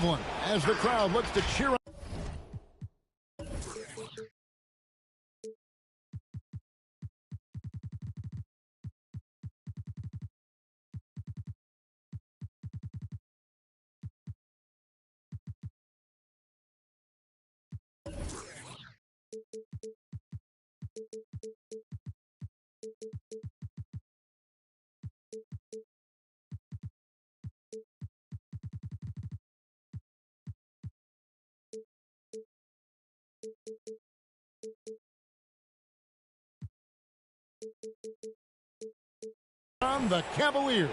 As the crowd looks to cheer on. From the Cavaliers.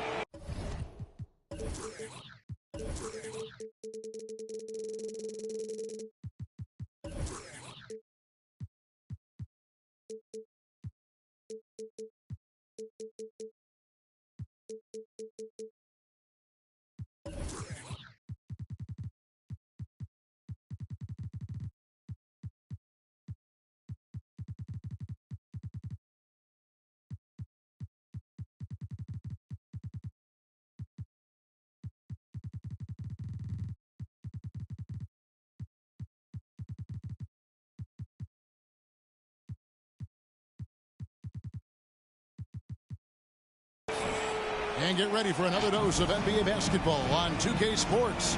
And get ready for another dose of NBA basketball on 2K Sports.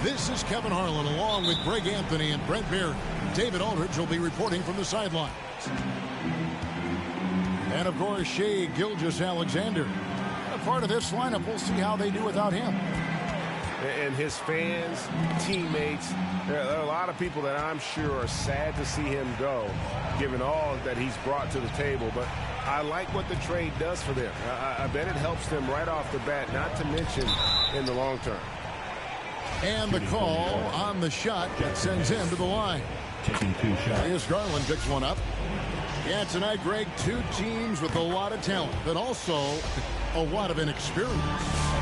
This is Kevin Harlan along with Greg Anthony and Brent Barry. David Aldridge will be reporting from the sidelines. And of course, Shai Gilgeous-Alexander. A part of this lineup, we'll see how they do without him. And his fans, teammates, there are a lot of people that I'm sure are sad to see him go, given all that he's brought to the table. But I like what the trade does for them. I bet it helps them right off the bat, not to mention in the long term. And the call on the shot that sends him to the line. Here's Garland, picks one up. Yeah, tonight, Greg, two teams with a lot of talent, but also a lot of inexperience.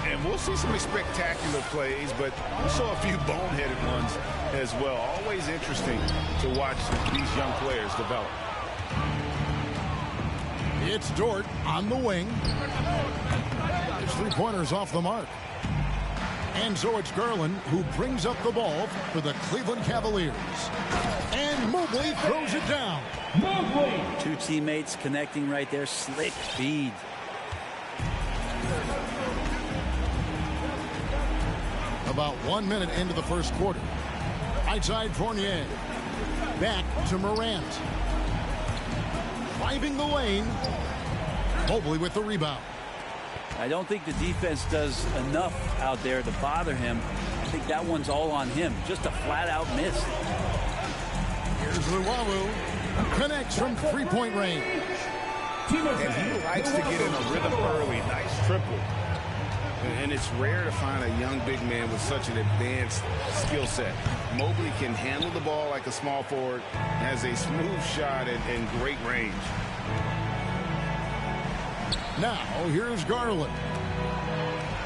And we'll see some spectacular plays, but also a few boneheaded ones as well. Always interesting to watch these young players develop. It's Dort on the wing. His three-pointers off the mark. And so it's Garland who brings up the ball for the Cleveland Cavaliers. And Mobley throws it down. Mobley! Two teammates connecting right there. Slick feed. About 1 minute into the first quarter. Right side Fournier. Back to Morant. Driving the lane. Mobley with the rebound. I don't think the defense does enough out there to bother him. I think that one's all on him. Just a flat-out miss. Here's Luwawu. Connects from three-point range. And he likes to get in a rhythm early. Nice triple. And it's rare to find a young big man with such an advanced skill set. Mobley can handle the ball like a small forward, has a smooth shot and great range. Now, here's Garland.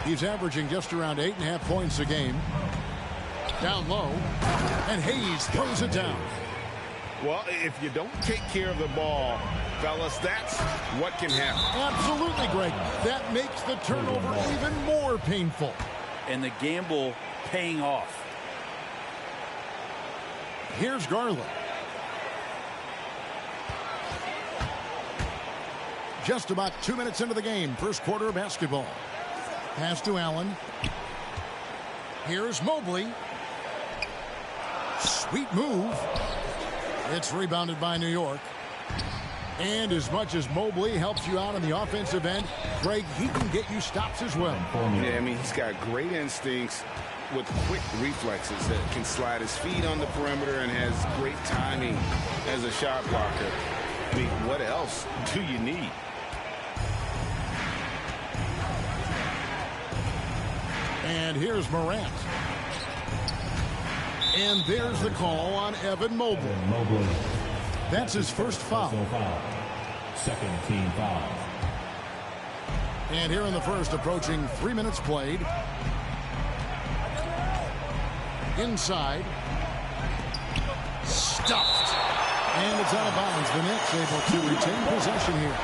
He's averaging just around 8.5 points a game. Down low. And Hayes throws it down. Well, if you don't take care of the ball, fellas, that's what can happen. Absolutely, Greg. That makes the turnover even more painful. And the gamble paying off. Here's Garland. Just about 2 minutes into the game. First quarter of basketball. Pass to Allen. Here's Mobley. Sweet move. It's rebounded by New York. And as much as Mobley helps you out on the offensive end, Greg, he can get you stops as well. Yeah, I mean, he's got great instincts with quick reflexes that can slide his feet on the perimeter and has great timing as a shot blocker. I mean, what else do you need? And here's Morant. And there's the call on Evan Mobley. That's his first foul. Second team foul. And here in the first, approaching 3 minutes played. Inside. Stuffed. And it's out of bounds. The Knicks able to retain possession here.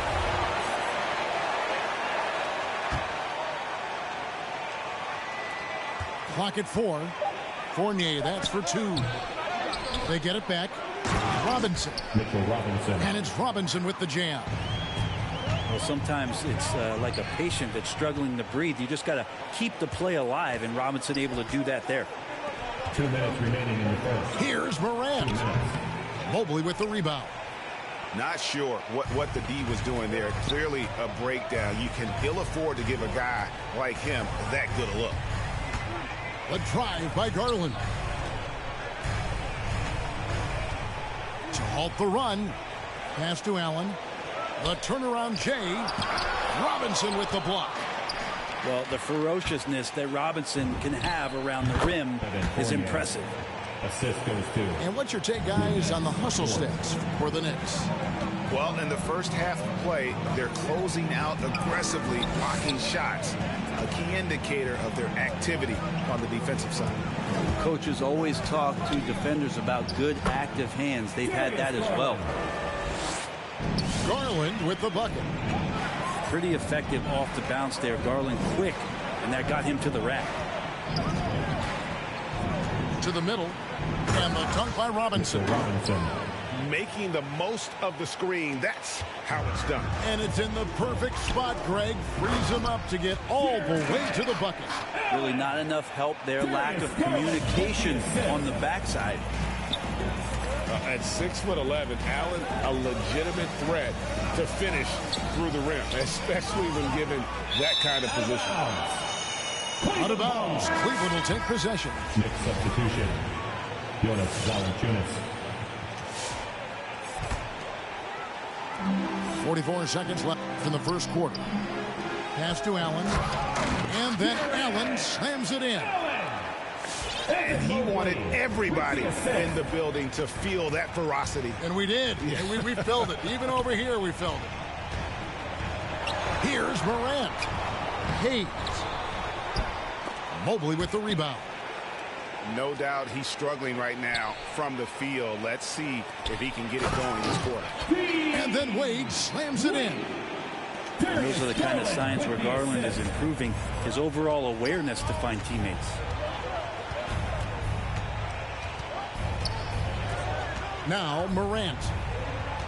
Clock at 4. Fournier, that's for 2. They get it back. Robinson. Mitchell Robinson. And it's Robinson with the jam. Well, sometimes it's like a patient that's struggling to breathe. You just got to keep the play alive, and Robinson able to do that there. 2 minutes remaining in the first. Here's Morant. Mobley with the rebound. Not sure what the D was doing there. Clearly a breakdown. You can ill afford to give a guy like him that good a look. The drive by Garland. To halt the run. Pass to Allen. The turnaround Jay. Robinson with the block. Well, the ferociousness that Robinson can have around the rim is impressive. Assist goes to. And what's your take, guys, on the hustle stats for the Knicks? Well, in the first half of play, they're closing out aggressively, blocking shots. A key indicator of their activity on the defensive side. Coaches always talk to defenders about good active hands. They've had that as well. Garland with the bucket. Pretty effective off the bounce there. Garland quick, and that got him to the rack. To the middle. And the dunk by Robinson. Making the most of the screen. That's how it's done. And it's in the perfect spot, Greg. Frees him up to get all the way to the bucket. Really not enough help there. Lack of communication on the backside. At 6'11", Allen, a legitimate threat to finish through the rim, especially when given that kind of position. Out of bounds. Cleveland will take possession. Next substitution. Jonas Valanciunas. 44 seconds left in the first quarter. Pass to Allen. And then Allen slams it in. And he wanted everybody in the building to feel that ferocity. And we did. Yeah. And we felt it. Even over here, we felt it. Here's Morant. Hayes. Mobley with the rebound. No doubt he's struggling right now from the field. Let's see if he can get it going this quarter. And then Wade slams it in. And those are the kind of signs where Garland is improving his overall awareness to find teammates. Now Morant.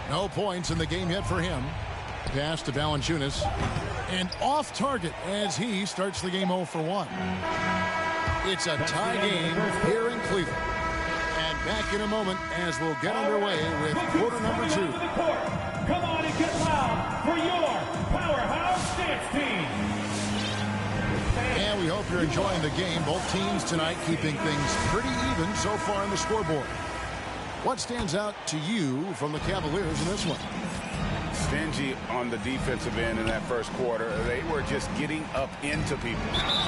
No points in the game yet for him. Pass to Valanciunas. And off target as he starts the game 0 for 1. It's a tie game here in Cleveland. And back in a moment as we'll get underway with quarter number 2. Come on and get loud for your Powerhouse Dance Team. And we hope you're enjoying the game. Both teams tonight keeping things pretty even so far on the scoreboard. What stands out to you from the Cavaliers in this one? Stingy on the defensive end in that first quarter. They were just getting up into people.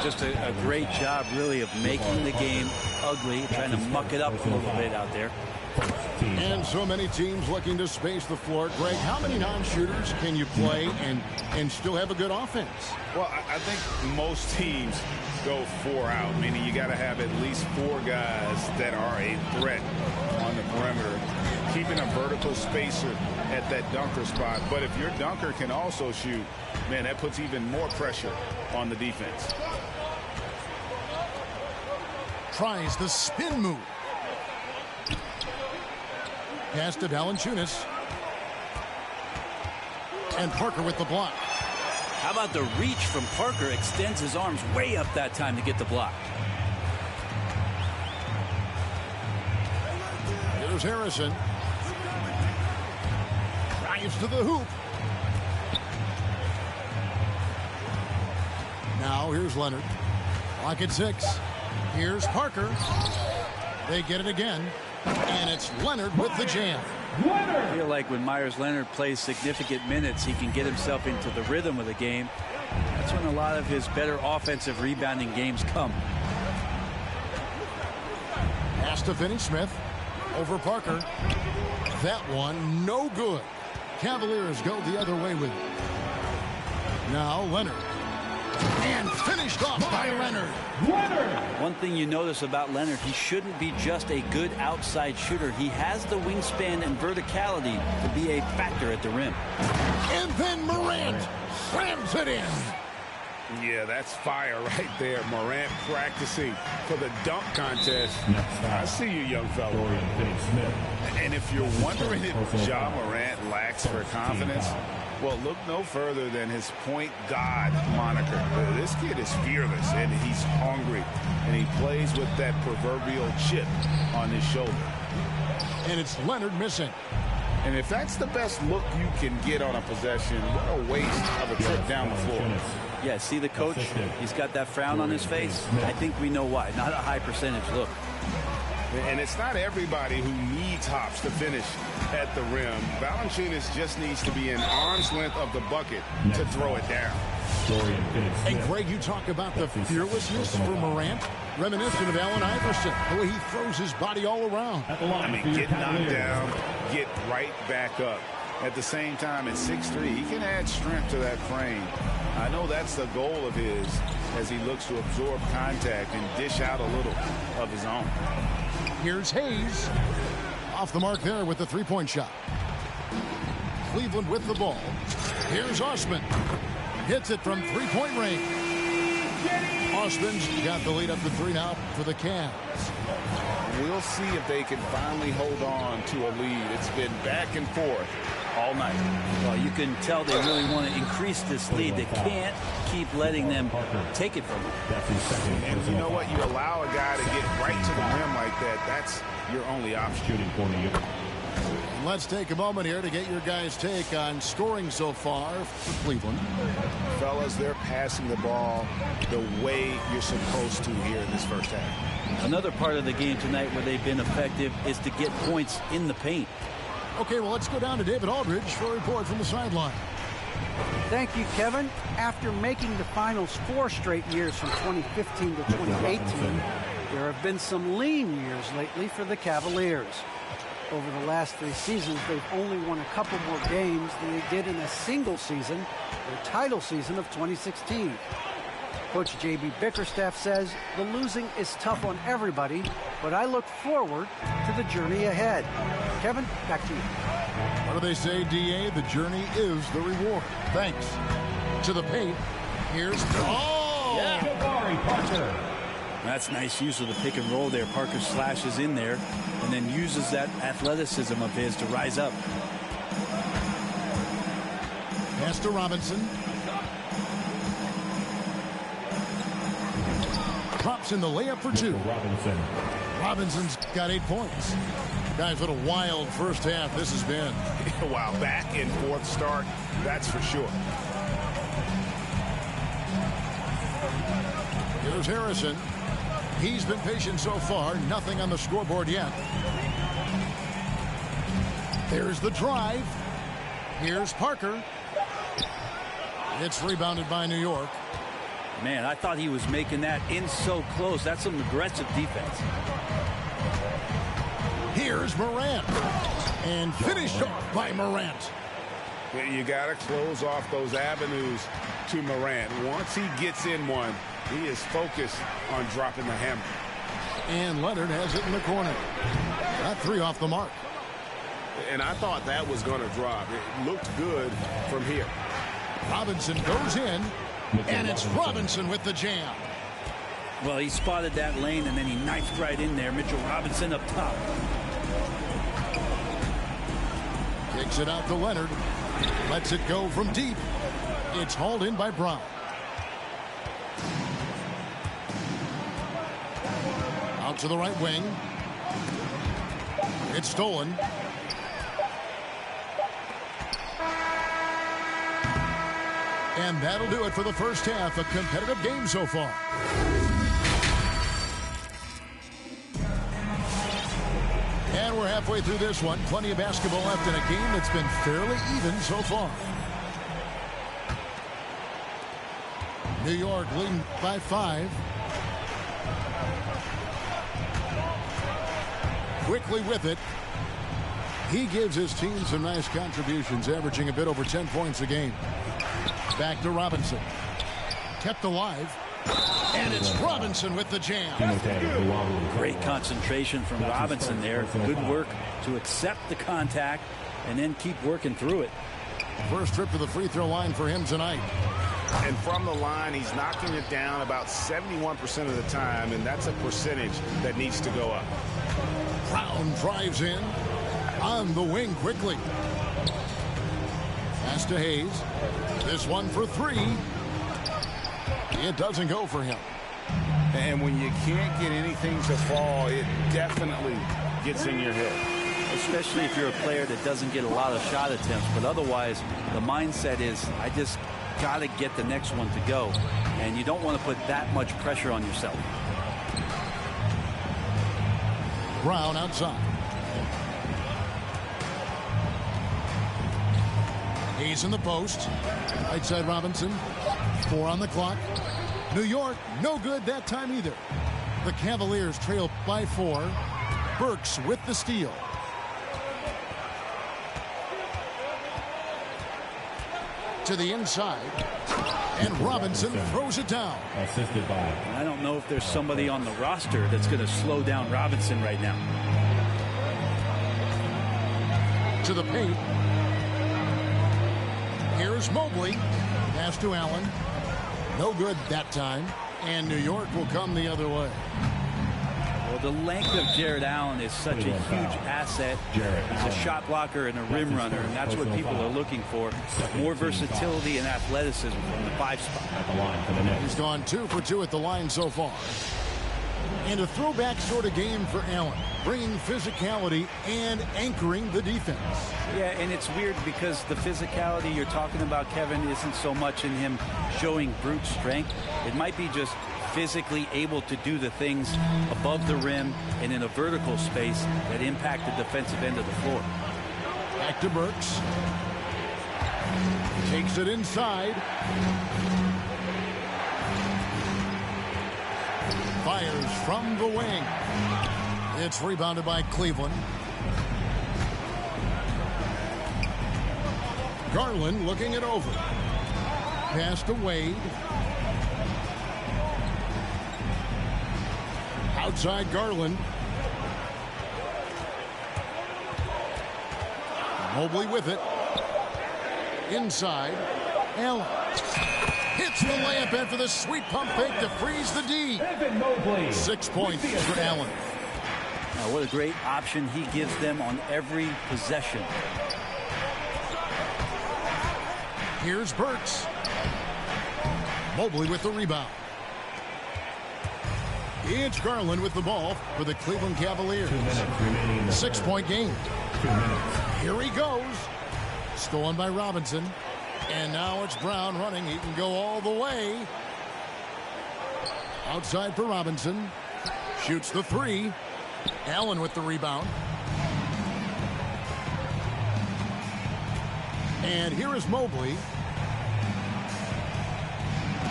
Just a great job, really, of making the game ugly, trying to muck it up a little bit out there. And so many teams looking to space the floor. Greg, how many non-shooters can you play and still have a good offense? Well, I think most teams go 4 out, meaning you got to have at least 4 guys that are a threat on the perimeter, keeping a vertical spacer at that dunker spot. But if your dunker can also shoot, man, that puts even more pressure on the defense. Tries the spin move. Pass to Valanciunas. And Parker with the block. How about the reach from Parker? Extends his arms way up that time to get the block. Here's Harrison. Drives to the hoop. Now here's Leonard. Clock at 6. Here's Parker. They get it again. And it's Leonard with the jam. I feel like when Myers Leonard plays significant minutes, he can get himself into the rhythm of the game. That's when a lot of his better offensive rebounding games come. Pass to Finney-Smith. Over Parker. That one no good. Cavaliers go the other way with it. Now Leonard. And finished off by Leonard. One thing you notice about Leonard, he shouldn't be just a good outside shooter. He has the wingspan and verticality to be a factor at the rim. And then Morant slams it in. Yeah, that's fire right there. Morant practicing for the dunk contest. I see you, young fella. And if you're wondering if Ja Morant lacks for confidence, well, look no further than his point guard moniker. This kid is fearless, and he's hungry, and he plays with that proverbial chip on his shoulder. And it's Leonard missing. And if that's the best look you can get on a possession, what a waste of a trip down the floor. Yeah, see the coach? He's got that frown on his face. I think we know why. Not a high percentage look. And it's not everybody who needs hops to finish at the rim. Valanciunas just needs to be an arm's length of the bucket to throw it down. And Greg, you talk about the fearlessness for Morant, reminiscent of Allen Iverson, the way he throws his body all around. I mean, get knocked down, get right back up. At the same time, at 6'3", he can add strength to that frame. I know that's the goal of his as he looks to absorb contact and dish out a little of his own. Here's Hayes. Off the mark there with the three-point shot. Cleveland with the ball. Here's Osman. Hits it from three-point range. Osman's got the lead up to 3 now for the Cavs. We'll see if they can finally hold on to a lead. It's been back and forth all night. Well, you can tell they really want to increase this lead. They can't keep letting them take it from them. And you know what? You allow a guy to get right to the rim like that. That's your only option. Let's take a moment here to get your guys' take on scoring so far for Cleveland. Fellas, they're passing the ball the way you're supposed to here in this first half. Another part of the game tonight where they've been effective is to get points in the paint. Okay, well, let's go down to David Aldridge for a report from the sideline. Thank you, Kevin. After making the finals 4 straight years from 2015 to 2018, there have been some lean years lately for the Cavaliers. Over the last 3 seasons, they've only won a couple more games than they did in a single season, their title season of 2016. Coach J.B. Bickerstaff says the losing is tough on everybody, but I look forward to the journey ahead. Kevin, back to you. What do they say, D.A.? The journey is the reward. Thanks. To the paint. Here's... Oh! Yeah. Jabari Parker. That's nice use of the pick and roll there. Parker slashes in there and then uses that athleticism of his to rise up. Pass to Robinson. Drops in the layup for 2. Robinson's got 8 points. Guys, what a wild first half this has been. Wow, back and forth start, that's for sure. Here's Harrison. He's been patient so far. Nothing on the scoreboard yet. There's the drive. Here's Parker. It's rebounded by New York. Man, I thought he was making that in so close. That's some aggressive defense. Here's Morant. And finished off by Morant. You got to close off those avenues to Morant. Once he gets in one, he is focused on dropping the hammer. And Leonard has it in the corner. That 3 off the mark. And I thought that was going to drop. It looked good from here. Robinson goes in. And it's Robinson with the jam. Well, he spotted that lane and then he knifed right in there. Mitchell Robinson up top. Kicks it out to Leonard. Lets it go from deep. It's hauled in by Brown. Out to the right wing. It's stolen. And that'll do it for the first half. A competitive game so far. And we're halfway through this one. Plenty of basketball left in a game that's been fairly even so far. New York leading by 5. Quickly with it. He gives his team some nice contributions, averaging a bit over 10 points a game. Back to Robinson. Kept alive. And it's Robinson with the jam. Great concentration from Robinson there. Good work to accept the contact and then keep working through it. First trip to the free throw line for him tonight. And from the line, he's knocking it down about 71% of the time, and that's a percentage that needs to go up. Brown drives in on the wing quickly. Pass to Hayes. This one for three. It doesn't go for him. And when you can't get anything to fall, it definitely gets in your head. Especially if you're a player that doesn't get a lot of shot attempts. But otherwise, the mindset is, I just got to get the next one to go. And you don't want to put that much pressure on yourself. Brown outside. Hayes in the post. Right side Robinson. 4 on the clock. New York, no good that time either. The Cavaliers trail by 4. Burks with the steal. To the inside. And Robinson throws it down. Assisted by. I don't know if there's somebody on the roster that's going to slow down Robinson right now. To the paint. Here's Mobley. Pass to Allen. No good that time. And New York will come the other way. Well, the length of Jared Allen is such a huge asset. He's a shot blocker and a rim runner, and that's what people are looking for. More versatility and athleticism from the 5 spot. At the line for the Knicks. He's gone 2 for 2 at the line so far. And a throwback sort of game for Allen, bringing physicality and anchoring the defense. Yeah, and it's weird because the physicality you're talking about, Kevin, isn't so much in him showing brute strength. It might be just physically able to do the things above the rim and in a vertical space that impact the defensive end of the floor. Back to Burks. Takes it inside. Fires from the wing. It's rebounded by Cleveland. Garland looking it over. Pass to Wade. Outside Garland. Mobley with it. Inside. Allen. Hits the layup after the sweet pump fake to freeze the D. 6 points for Allen. Now, what a great option he gives them on every possession. Here's Burks. Mobley with the rebound. It's Garland with the ball for the Cleveland Cavaliers. 2 minutes remaining in the 6-point game. 2 minutes. Here he goes. Stolen by Robinson. And now it's Brown running. He can go all the way. Outside for Robinson. Shoots the 3. Allen with the rebound. And here is Mobley.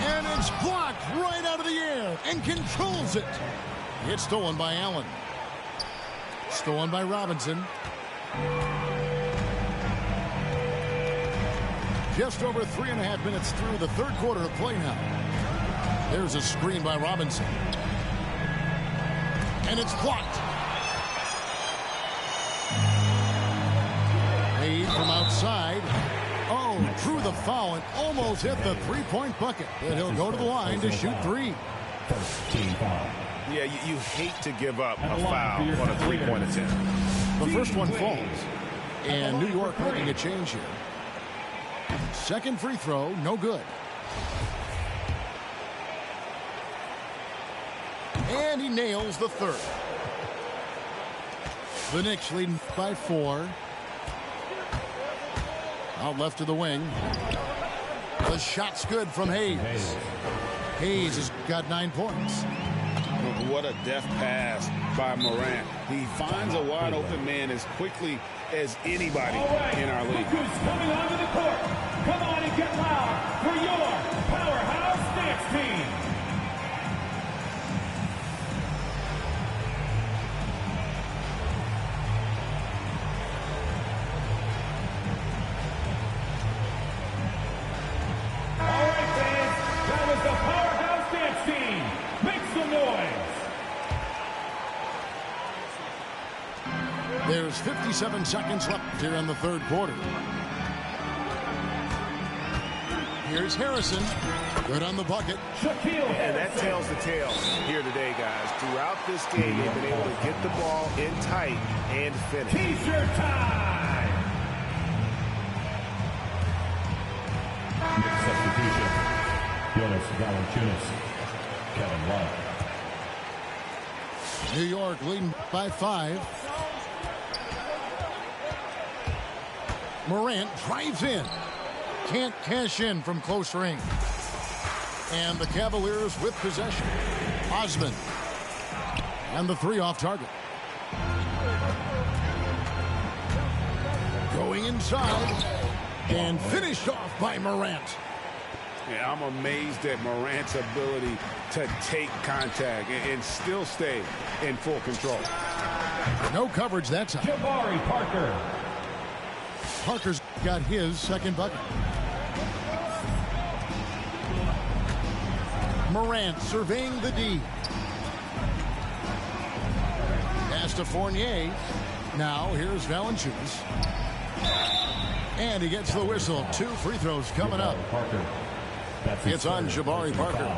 And it's blocked right out of the air and controls it. It's stolen by Allen. Stolen by Robinson. Just over 3.5 minutes through the third quarter of play now. There's a screen by Robinson. And it's blocked. Wade from outside. Oh, drew the foul and almost hit the three-point bucket. But he'll go to the line to shoot 3. First team foul. Yeah, you hate to give up a foul on a three-point attempt. The first one falls. And New York making a change here. Second free throw, no good. And he nails the third. The Knicks leading by 4. Out left to the wing. The shot's good from Hayes. Hayes has got 9 points. What a deft pass by Morant. He finds a wide open man as quickly as anybody in our league. Who's coming onto the court? Come on and get loud for your powerhouse dance team. All right, fans, that was the powerhouse dance team. Make some noise. There's 57 seconds left here in the third quarter. Here's Harrison. Good on the bucket. And that tells the tale here today, guys. Throughout this game, they've been able to get the ball in tight and finish. T-shirt time! Next substitution. Jonas Valanciunas. Kevin Love. New York leading by 5. Morant drives in. Can't cash in from close range. And the Cavaliers with possession. Osman. And the 3 off target. Going inside. And finished off by Morant. Yeah, I'm amazed at Morant's ability to take contact and still stay in full control. No coverage that time. Jabari Parker. Parker's got his second bucket. Morant surveying the D. Pass to Fournier. Now here's Valanciunas. And he gets the whistle. 2 free throws coming up. Parker. It's on Jabari Parker.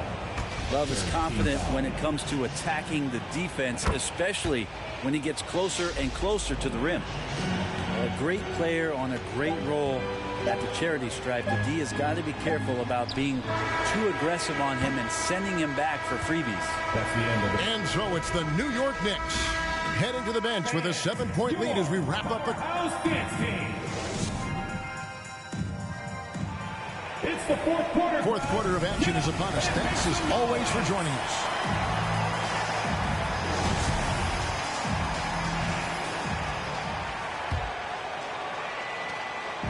Love is confident when it comes to attacking the defense, especially when he gets closer and closer to the rim. A great player on a great role at the charity stripe. The D has got to be careful about being too aggressive on him and sending him back for freebies. That's the end of it. And so it's the New York Knicks heading to the bench with a 7-point lead as we wrap up the... House dance team. It's the fourth quarter. Fourth quarter of action is upon us. Thanks as always for joining us.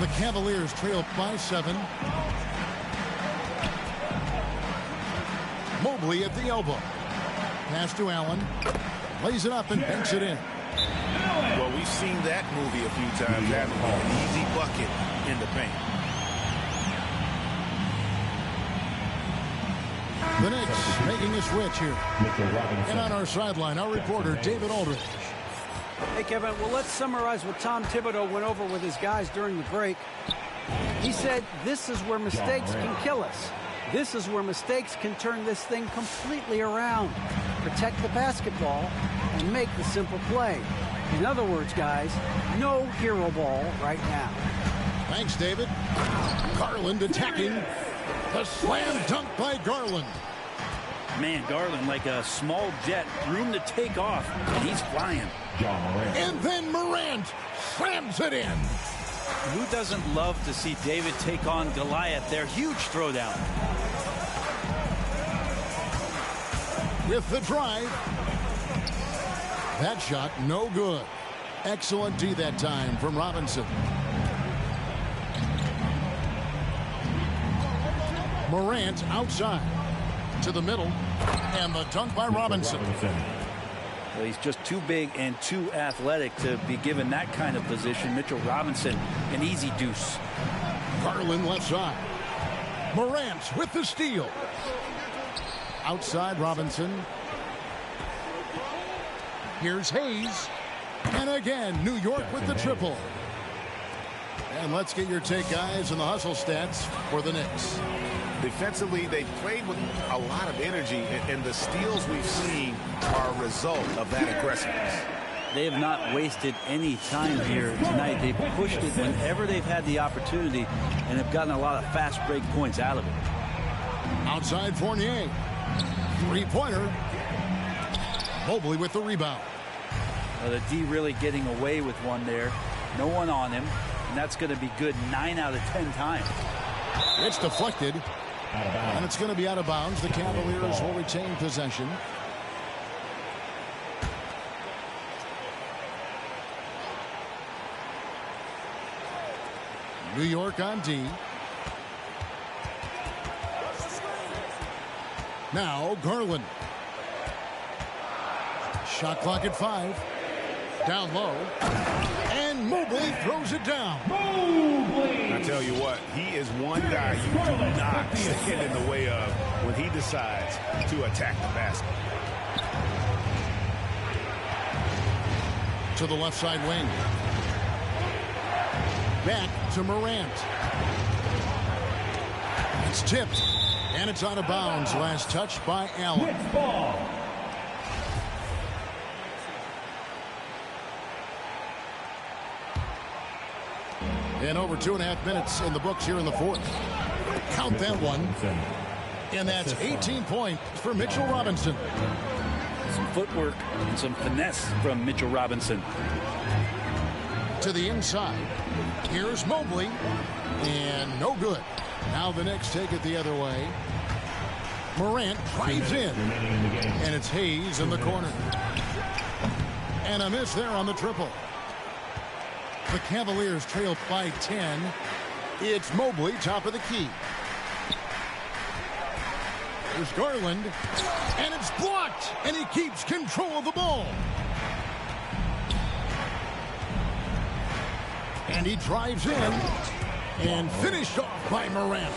The Cavaliers trail by 7. Mobley at the elbow. Pass to Allen. Lays it up and banks it in. Well, we've seen that movie a few times. Having an easy bucket in the paint. The Knicks making a switch here. Mitchell Robinson. And on our sideline, our reporter, David Aldridge. Hey, Kevin, well, let's summarize what Tom Thibodeau went over with his guys during the break. He said, this is where mistakes can kill us. This is where mistakes can turn this thing completely around. Protect the basketball and make the simple play. In other words, guys, no hero ball right now. Thanks, David. Garland attacking. The slam dunk by Garland. Man, Garland, like a small jet, room to take off, and he's flying. John Morant. And then Morant slams it in. Who doesn't love to see David take on Goliath? Their huge throwdown. With the drive. That shot, no good. Excellent D that time from Robinson. Morant outside to the middle, and the dunk by Robinson. Well, he's just too big and too athletic to be given that kind of position. Mitchell Robinson, an easy deuce. Garland left side. Morant with the steal. Outside Robinson. Here's Hayes. And again, New York with the triple. And let's get your take, guys, on the hustle stats for the Knicks. Defensively, they've played with a lot of energy, and the steals we've seen are a result of that aggressiveness. They have not wasted any time here tonight. They've pushed it whenever they've had the opportunity and have gotten a lot of fast break points out of it. Outside Fournier. Three-pointer. Mobley with the rebound. Well, the D really getting away with one there. No one on him, and that's going to be good 9 out of 10 times. It's deflected. And it's going to be out of bounds. The Cavaliers will retain possession. New York on D. Now Garland. Shot clock at 5. Down low. And Mobley throws it down. Mobley! I tell you what, he is one guy you do not stand in the way of when he decides to attack the basket. To the left side wing. Back to Morant. It's tipped, and it's out of bounds. Last touch by Allen. Blitz ball. And over 2.5 minutes in the books here in the fourth. Count that one. And that's 18 points for Mitchell Robinson. Some footwork and some finesse from Mitchell Robinson. To the inside. Here's Mobley. And no good. Now the Knicks take it the other way. Morant drives in. And it's Hayes in the corner. And a miss there on the triple. The Cavaliers trail by 10. It's Mobley, top of the key. There's Garland. And it's blocked. And he keeps control of the ball. And he drives in. And finished off by Morant.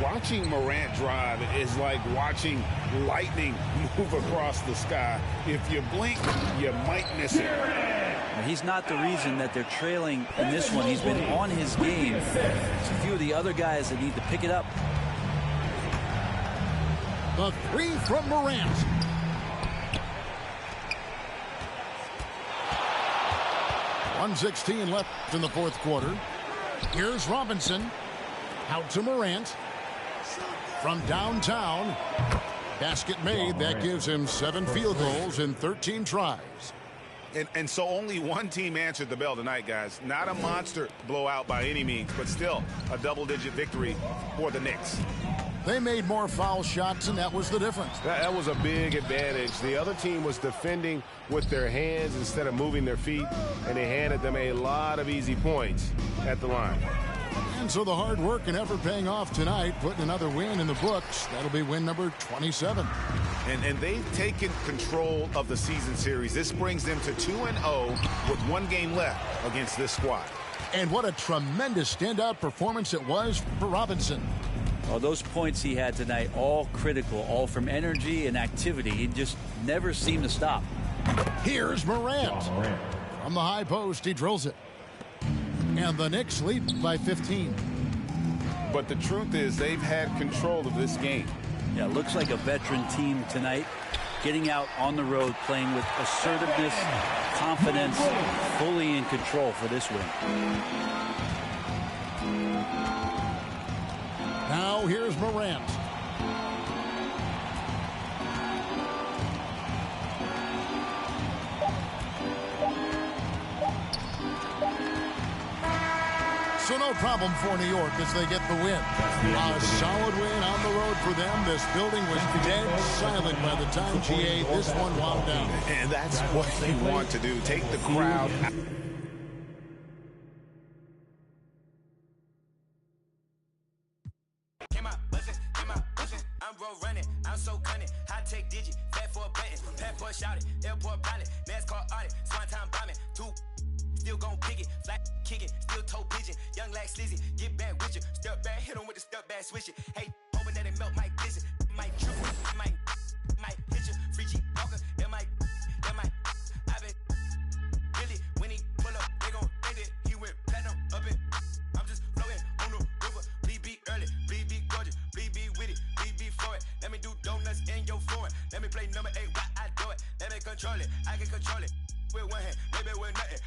Watching Morant drive is like watching lightning move across the sky. If you blink, you might miss it. He's not the reason that they're trailing in this one. He's been on his game. There's a few of the other guys that need to pick it up. The three from Morant. .116 left in the fourth quarter. Here's Robinson. Out to Morant. From downtown. Basket made. That gives him 7 field goals in 13 tries. And so only one team answered the bell tonight, guys. Not a monster blowout by any means, but still a double-digit victory for the Knicks. They made more foul shots, and that was the difference. That was a big advantage. The other team was defending with their hands instead of moving their feet, and they handed them a lot of easy points at the line. And so the hard work and effort paying off tonight, putting another win in the books. That'll be win number 27. And they've taken control of the season series. This brings them to 2-0 with 1 game left against this squad. And what a tremendous standout performance it was for Robinson. Oh, those points he had tonight, all critical, all from energy and activity. He just never seemed to stop. Here's Morant. From the high post, he drills it. And the Knicks lead by 15. But the truth is they've had control of this game. Yeah, looks like a veteran team tonight, getting out on the road, playing with assertiveness, confidence, fully in control for this win. Now here's Morant. So no problem for New York as they get the win. A solid win on the road for them. This building was dead silent by the time GA this one wound down. And that's what you want to do. Take the crowd out. I'm so cunning, high tech digit, fat for a button, passport shouted, airport pilot, NASCAR audit, swan time bombing, 2, still gon' pick it, flat kick it, still toe pigeon, young like slizzy, get back with you, step back, hit him with the step back, switch it, hey, hoping that it melt, might glisten, might triple, might hit you, free G walker, that might, I been, really, when he pull up, they gon' think that he went platinum up in, I'm just floating on the river, bleed be early, bleed be gorgeous, bleed be with it, bleed be for it, let me do donuts in your foreign, let me play number 8 while I do it, let me control it, I can control it, with one hand, maybe with nothing.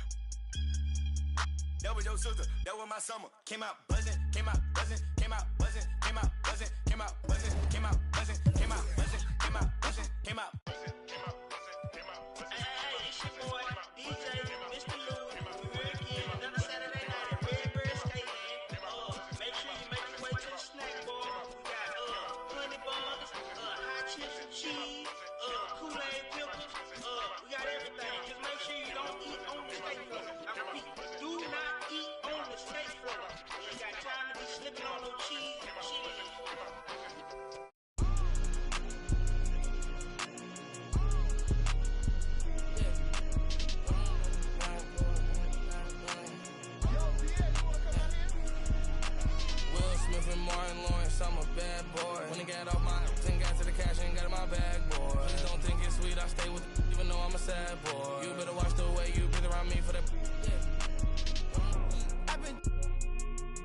That was your sister, that was my summer. Came out buzzing, came out buzzing, came out buzzing, came out buzzing, came out buzzing, came out buzzing, came out buzzing, came out buzzing, came out buzzing, came out buzzing, came out buzzing. Hey, it's your boy, DJ, Mr. Lou. We're here again, another Saturday night at Redbird Stadium. Make sure you make your way to the snack bar. We got honey buns, hot chips and cheese, Kool-Aid pickles. We got everything. Just make sure you don't eat on the steak floor. I repeat, do not eat on the steak floor. You got time to be slipping on no cheese and cheese. Will Smith and Martin Lawrence, I'm a bad boy. When I got off my 10 got to the cash and got in my bag, boy. Please don't think it's sweet, I stay with even though I'm a sad boy. You better watch the way you breathe around me for that. I've been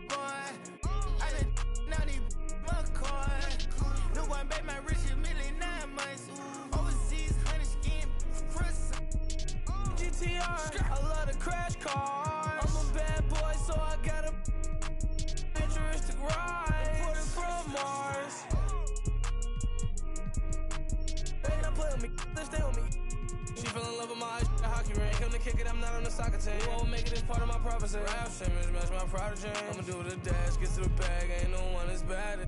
boy, I've been now these GTR. I love the crash cars. I'm a bad boy, so I got a futuristic ride. Imported from Mars. They not play with me, they stay with me. She fell in love with my hockey ring. Come to kick it, I'm not on the soccer team. You won't make it, it's part of my prophecy. Rap Simmons, match my prodigy. I'ma do the dash, get to the bag, ain't no one as bad as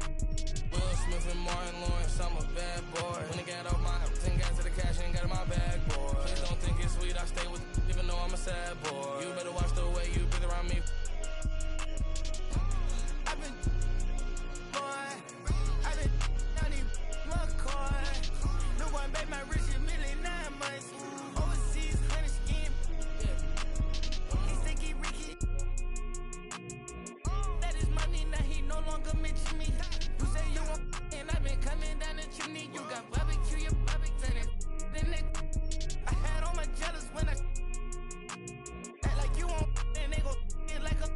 Will Smith and Martin Lawrence, I'm a bad boy. When they got off my 10 got to the cash, ain't got in my bag, boy. Please don't think it's sweet, I stay with even though I'm a sad boy. You better watch the way you breathe around me. I've been down these McCoy. No one made my rich a million 9 months. Overseas, 100 skin. He think he Ricky. That is money, now he no longer mention me. You say you want and I've been coming down the chimney. You got barbecue, your barbecue. I had all my jealous when I act like you want and they go like a.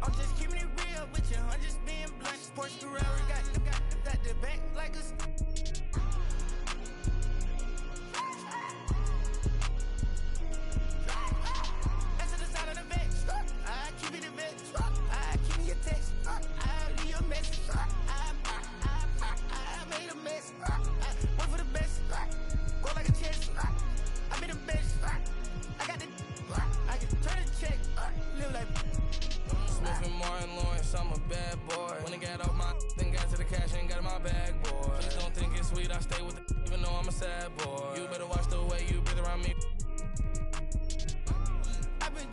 I'm just keeping it real with you. I'm just being blunt. Sports Ferrari got the back like a. That's the side of the bed. I keep it in bed. I keep me a text. I leave a message. I made a mess. I went for the best. Go like a chest. I made the best. I got the. I can turn the check. Live like. Smith and Martin Lawrence, I'm a bad boy. When I got off my then got to the cash, ain't got in my bag, boy. Please don't think it's sweet, I stay with it, even though I'm a sad boy. You better watch the way you breathe around me. I've been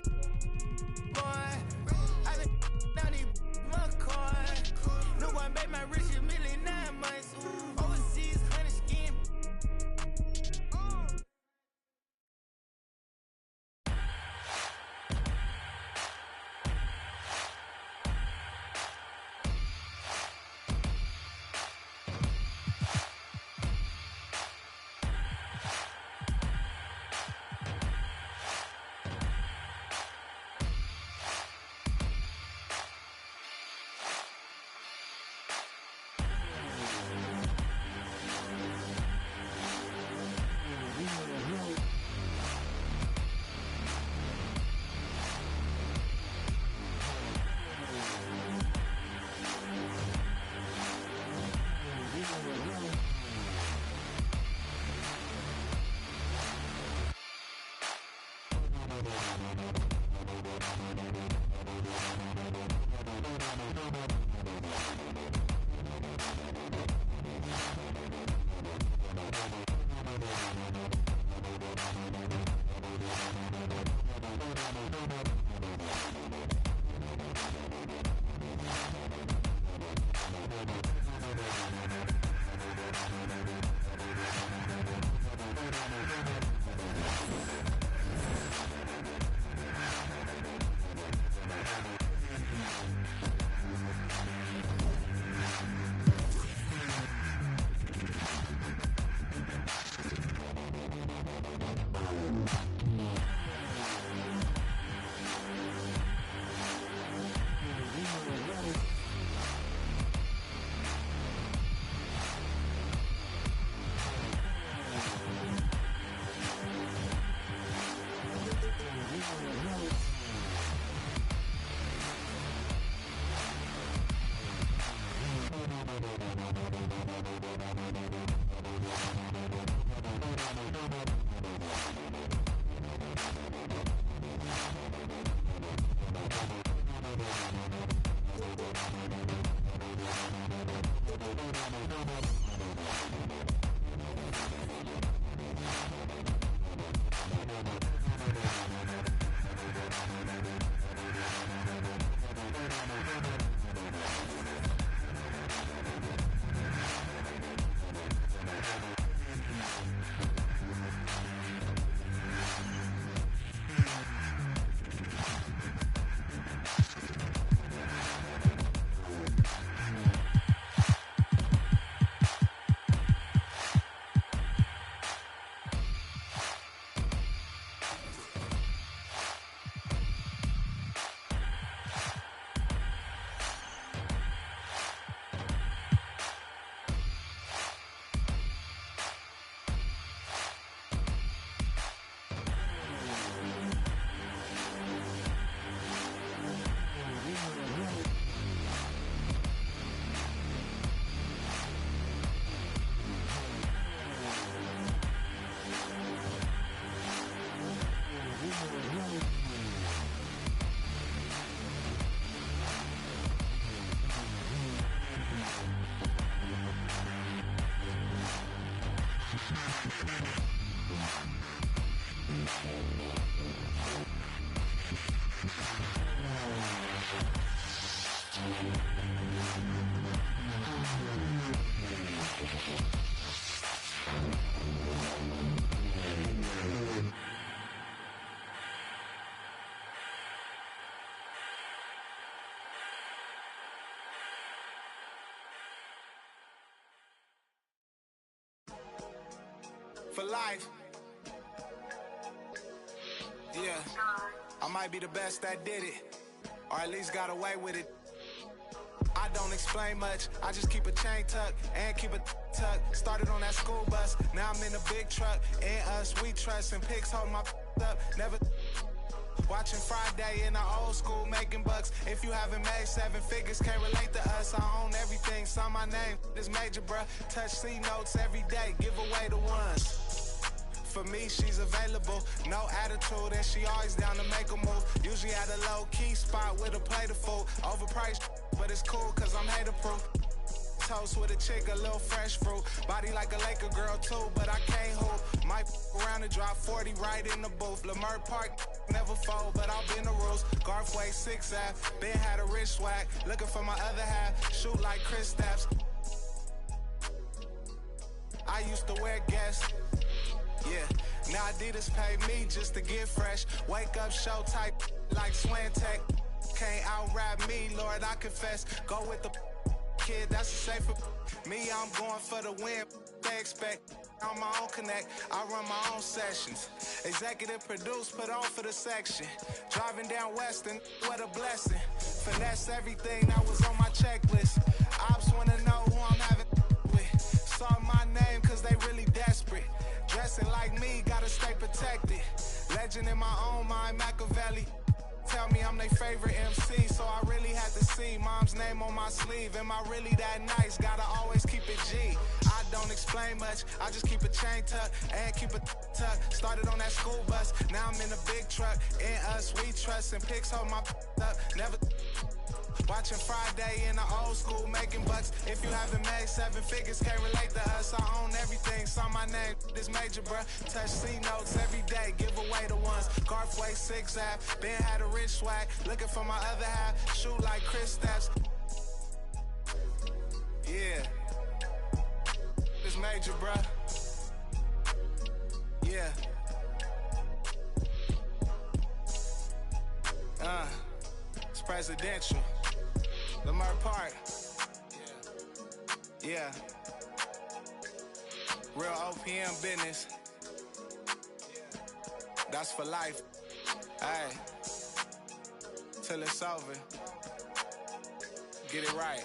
down these McCoy. No one made my rich a million 9 months. Overseas, 100 skin. For life. Yeah, I might be the best that did it, or at least got away with it. I don't explain much, I just keep a chain tuck and keep a tuck. Started on that school bus, now I'm in a big truck. And us, we trust, and pigs hold my up. Never watching Friday in the old school, making bucks. If you haven't made 7 figures, can't relate to us. I own everything, sign my name, this major, bruh. Touch C notes every day, give away the ones. For me, she's available, no attitude, and she always down to make a move. Usually at a low-key spot with a plate of food. Overpriced, but it's cool, cause I'm hater-proof. Toast with a chick, a little fresh fruit. Body like a Laker girl, too, but I can't hoop. Might around and drop 40 right in the booth. Lamert Park, never fold, but I'll bend the rules. Garthway, 6 Ave, Ben had a rich swag. Looking for my other half, shoot like Chris Stapps. I used to wear Guess. Yeah, now Adidas pay me just to get fresh. Wake up, show type like Swantech. Can't out-rap me, Lord, I confess. Go with the kid, that's a safer. Me, I'm going for the win. They expect on my own connect. I run my own sessions. Executive produce, put on for the section. Driving down Western, what a blessing. Finesse everything that was on my checklist. Ops wanna know who I'm having with. Saw my name cause they really desperate. Dressing like me, gotta stay protected. Legend in my own mind, Machiavelli. Tell me I'm their favorite MC, so I really had to see mom's name on my sleeve. Am I really that nice? Gotta always keep it G. I don't explain much, I just keep a chain tuck and keep a tuck. Started on that school bus, now I'm in a big truck. In us, we trust, and pigs hold my up. Never watching Friday in the old school, making bucks. If you haven't made 7 figures, can't relate to us. I own everything, saw my name, this major, bruh. Touch C notes every day, give away the ones. Garthway, 6 Ave, Ben had a rich swag. Looking for my other half, shoot like Chris Stapps. Yeah, this major, bruh. Yeah. It's presidential. Lamert Park. Yeah. Real OPM business. That's for life. Hey. Till it's over. Get it right.